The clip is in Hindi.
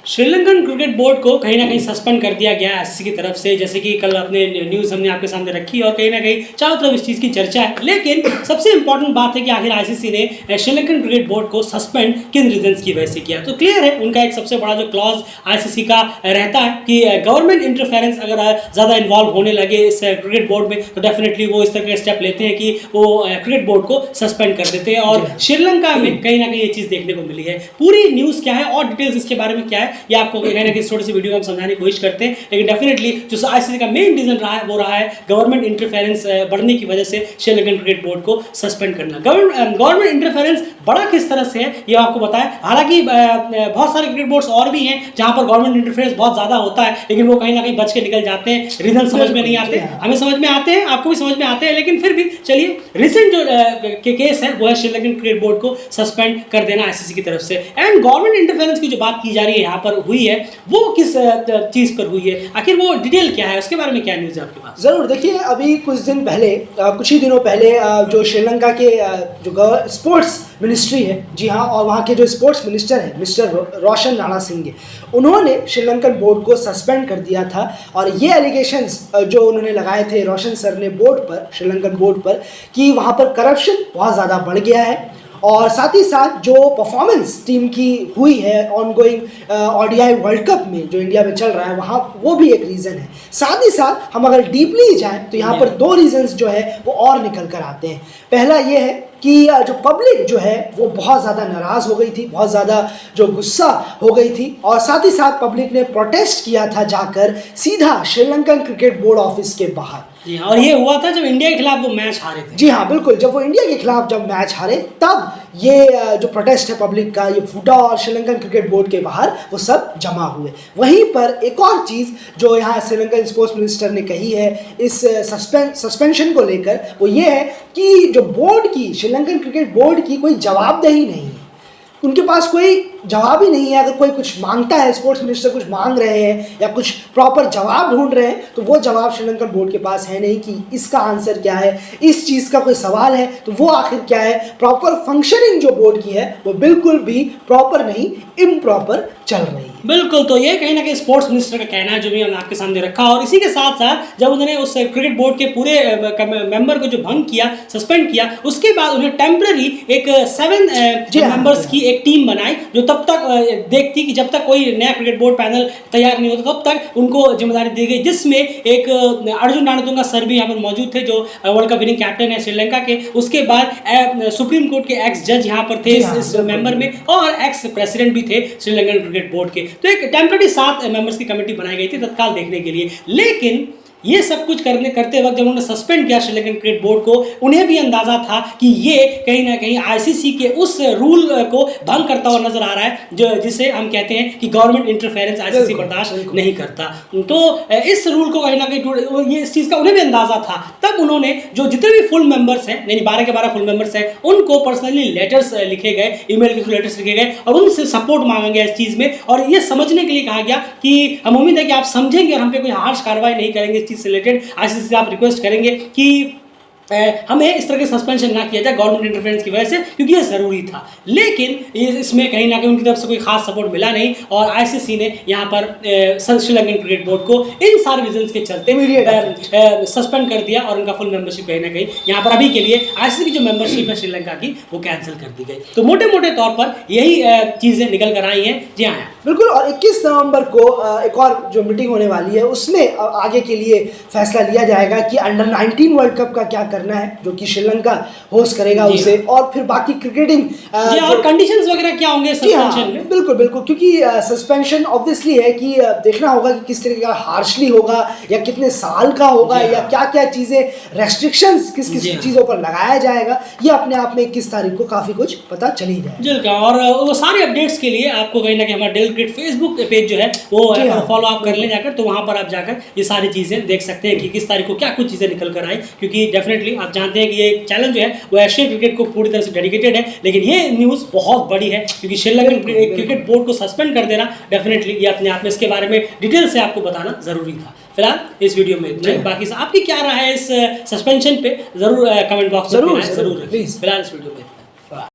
श्रीलंकन क्रिकेट बोर्ड को कहीं ना कहीं सस्पेंड कर दिया गया आईसीसी की तरफ से, जैसे कि कल अपने न्यूज़ हमने आपके सामने रखी और कहीं ना कहीं चारों तरफ इस चीज़ की चर्चा है। लेकिन सबसे इंपॉर्टेंट बात है कि आखिर आईसीसी ने श्रीलंकन क्रिकेट बोर्ड को सस्पेंड किन रीजंस की वजह से किया। तो क्लियर है, उनका एक सबसे बड़ा जो क्लॉज आईसीसी का रहता है कि गवर्नमेंट इंटरफेरेंस अगर ज़्यादा इन्वॉल्व होने लगे इस क्रिकेट बोर्ड में तो डेफिनेटली वो इस तरह के स्टेप लेते हैं कि वो क्रिकेट बोर्ड को सस्पेंड कर देते हैं। और श्रीलंका में कहीं ना कहीं ये चीज़ देखने को मिली है। पूरी न्यूज़ क्या है और डिटेल्स इसके बारे में क्या है ये आपको कहीं ना कहीं छोटी सी वीडियो में हम समझाने की कोशिश करते हैं। लेकिन डेफिनेटली जो आईसीसी का मेन रीजन रहा है वो रहा है गवर्नमेंट इंटरफेरेंस बढ़ने की वजह से श्रीलंकन क्रिकेट बोर्ड को सस्पेंड करना। गवर्नमेंट इंटरफेरेंस बड़ा किस तरह से है ये आपको बताया। हालांकि बहुत सारे क्रिकेट बोर्ड्स और भी हैं जहां पर गवर्नमेंट इंटरफेरेंस बहुत ज़्यादा होता है, लेकिन वो कहीं ना कहीं बच के निकल जाते हैं। रीजन समझ में नहीं आते, हमें समझ में आते हैं, आपको भी समझ में आते हैं, लेकिन फिर भी चलिए रिसेंट जो केस है वो है श्रीलंकन क्रिकेट बोर्ड को सस्पेंड कर देना आईसीसी की तरफ से। एंड गवर्नमेंट इंटरफेरेंस की जो बात की जा रही है यहाँ पर हुई है वो किस चीज़ पर हुई है, आखिर वो डिटेल क्या है, उसके बारे में क्या न्यूज़ है आपके पास? ज़रूर देखिए, अभी कुछ दिन पहले कुछ ही दिनों पहले जो श्रीलंका के जो स्पोर्ट्स मिनिस्ट्री है, जी हाँ, और वहाँ के जो स्पोर्ट्स मिनिस्टर हैं मिस्टर रोशन रणसिंघे, उन्होंने श्रीलंकन बोर्ड को सस्पेंड कर दिया था। और ये एलिगेशंस जो उन्होंने लगाए थे रोशन सर ने बोर्ड पर, श्रीलंकन बोर्ड पर, कि वहाँ पर करप्शन बहुत ज़्यादा बढ़ गया है और साथ ही साथ जो परफॉर्मेंस टीम की हुई है ऑनगोइंग ओडीआई वर्ल्ड कप में जो इंडिया में चल रहा है वहाँ, वो भी एक रीज़न है। साथ ही साथ हम अगर डीपली जाएं तो यहाँ पर दो रीजंस जो है वो और निकल कर आते हैं। पहला ये है कि जो पब्लिक जो है वो बहुत ज़्यादा नाराज़ हो गई थी, बहुत ज़्यादा जो गुस्सा हो गई थी, और साथ ही साथ पब्लिक ने प्रोटेस्ट किया था जाकर सीधा श्रीलंकन क्रिकेट बोर्ड ऑफिस के बाहर। जी हाँ, और ये हुआ था जब इंडिया के खिलाफ वो मैच हारे थे। जी हाँ, बिल्कुल, जब वो इंडिया के खिलाफ जब मैच हारे तब ये जो प्रोटेस्ट है पब्लिक का ये फूटा और श्रीलंकन क्रिकेट बोर्ड के बाहर वो सब जमा हुए। वहीं पर एक और चीज़ जो यहाँ श्रीलंकन स्पोर्ट्स मिनिस्टर ने कही है इस सस्पेंशन को लेकर, वो ये है कि जो बोर्ड की, श्रीलंकन क्रिकेट बोर्ड की कोई जवाबदेही नहीं है, उनके पास कोई जवाब ही नहीं है। अगर कोई कुछ मांगता है, स्पोर्ट्स मिनिस्टर कुछ मांग रहे हैं या कुछ प्रॉपर जवाब ढूंढ रहे हैं, तो वो जवाब श्रीलंकन बोर्ड के पास है नहीं कि इसका आंसर क्या है, इस चीज़ का कोई सवाल है तो वो आखिर क्या है। प्रॉपर फंक्शनिंग जो बोर्ड की है वो बिल्कुल भी प्रॉपर नहीं, इम्प्रॉपर चल रही है। बिल्कुल, तो ये कहीं ना कहीं स्पोर्ट्स मिनिस्टर का कहना है जो भी हमने आपके सामने रखा। और इसी के साथ साथ जब उन्होंने उस क्रिकेट बोर्ड के पूरे मेंबर को जो भंग किया, सस्पेंड किया, उसके बाद उन्हें टेम्पररी एक 7 मेंबर्स की एक टीम बनाई जो तब तक देखती कि जब तक कोई नया क्रिकेट बोर्ड पैनल तैयार नहीं होता तब तक उनको जिम्मेदारी दी गई, जिसमें एक अर्जुन रणतुंगा सर भी यहाँ पर मौजूद थे जो वर्ल्ड कप विनिंग कैप्टन है श्रीलंका के। उसके बाद सुप्रीम कोर्ट के एक्स जज यहाँ पर थे इस मेंबर में, और एक्स प्रेसिडेंट भी थे श्रीलंकन क्रिकेट बोर्ड के। तो एक टेम्पररी 7 मेंबर्स की कमेटी बनाई गई थी तत्काल देखने के लिए। लेकिन ये सब कुछ करते वक्त जब उन्होंने सस्पेंड किया श्रीलंकन क्रिकेट बोर्ड को, उन्हें भी अंदाजा था कि ये कहीं ना कहीं आईसीसी के उस रूल को भंग करता हुआ नजर आ रहा है जो जिसे हम कहते हैं कि गवर्नमेंट इंटरफेरेंस आईसीसी बर्दाश्त नहीं करता। तो इस रूल को कहीं ना कहीं ये इस चीज़ का उन्हें भी अंदाजा था। तब उन्होंने जो जितने भी फुल मेंबर्स हैं, यानी 12 के 12 फुल मेंबर्स हैं, उनको पर्सनली लेटर्स लिखे गए, ईमेल के थ्रू लेटर्स लिखे गए और उनसे सपोर्ट मांगा गया इस चीज़ में। और ये समझने के लिए कहा गया कि हम उम्मीद है कि आप समझेंगे और हम पे कोई हार्श कार्रवाई नहीं करेंगे चीज़ से रिलेटेड। आईसीसी से आप रिक्वेस्ट करेंगे कि हमें इस तरह के सस्पेंशन ना किया जाए गवर्नमेंट इंटरफेरेंस की वजह से, क्योंकि ये ज़रूरी था। लेकिन इसमें कहीं ना कहीं उनकी तरफ से कोई खास सपोर्ट मिला नहीं और आईसीसी ने यहाँ पर श्रीलंकन क्रिकेट बोर्ड को इन सारे रीजंस के चलते सस्पेंड कर दिया और उनका फुल मेंबरशिप कहीं ना कहीं यहाँ पर अभी के लिए आईसीसी की जो मेंबरशिप है श्रीलंका की वो कैंसिल कर दी गई। तो मोटे मोटे तौर पर यही चीज़ें निकल कर आई हैं। जी हाँ, बिल्कुल। और 21 नवंबर को एक और जो मीटिंग होने वाली है उसमें आगे के लिए फैसला लिया जाएगा कि अंडर 19 वर्ल्ड कप का क्या करना है, जो कि श्रीलंका होस्ट करेगा उसे, और फिर बाकी क्रिकेटिंग और कंडीशंस वगैरह क्या होंगे सस्पेंशन में। बिल्कुल बिल्कुल, क्योंकि सस्पेंशन ऑब्वियसली है कि देखना होगा कि किस तरीके का हार्शली होगा या कितने साल का होगा या क्या क्या चीज़ें रेस्ट्रिक्शंस किस किस चीज़ों पर लगाया जाएगा। ये अपने आप में 21 तारीख को काफ़ी कुछ पता चल ही जाएगा। और वो सारे अपडेट्स के लिए आपको कहीं ना कहीं हमारा डेल क्रिकेट फेसबुक पेज जो है वो फॉलो अप कर लें जाकर, तो वहाँ पर आप जाकर ये सारी चीज़ें देख सकते हैं कि किस तारीख को क्या कुछ चीज़ें निकल कर आई। क्योंकि डेफिनेटली आप जानते हैं कि ये चैनल जो है वो एशियन क्रिकेट को पूरी तरह से डेडिकेटेड है, लेकिन ये न्यूज़ बहुत बड़ी है क्योंकि श्रीलंकन क्रिकेट बोर्ड को सस्पेंड कर देना डेफिनेटली ये अपने आप में इसके बारे में डिटेल से आपको बताना ज़रूरी था। फिलहाल इस वीडियो में इतना ही। बाकी आपकी क्या राय है इस सस्पेंशन पे ज़रूर कमेंट बॉक्स में ज़रूर प्लीज़। फिलहाल इस वीडियो